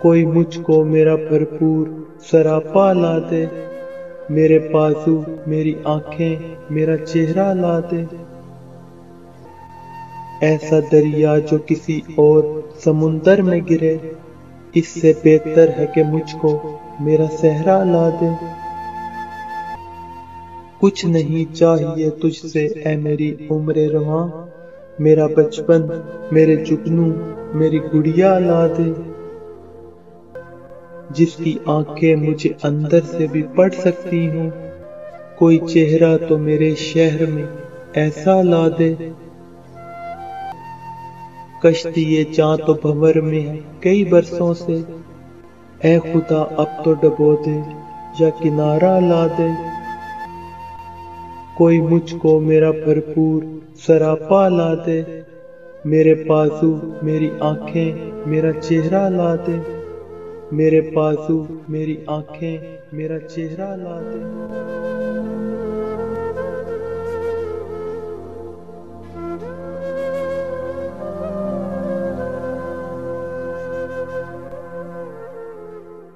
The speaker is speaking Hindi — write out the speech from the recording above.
कोई मुझको मेरा भरपूर सरापा ला दे, मेरे बाजू मेरी आंखें मेरा चेहरा ला दे। ऐसा दरिया जो किसी और समुंदर में गिरे, इससे बेहतर है कि मुझको मेरा सहरा ला दे। कुछ नहीं चाहिए तुझसे ऐ मेरी उम्र रवां, मेरा बचपन मेरे जुगनू मेरी गुड़िया ला दे। जिसकी आंखें मुझे अंदर से भी पढ़ सकती हूँ, कोई चेहरा तो मेरे शहर में ऐसा ला दे। कश्ती ये जां तो भंवर में है कई बरसों से, ऐ खुदा अब तो डबो दे या किनारा ला दे। कोई मुझको मेरा भरपूर सरापा ला दे, मेरे बाजू मेरी आंखें मेरा चेहरा ला दे, मेरे बाजू मेरी आंखें मेरा चेहरा ला दे।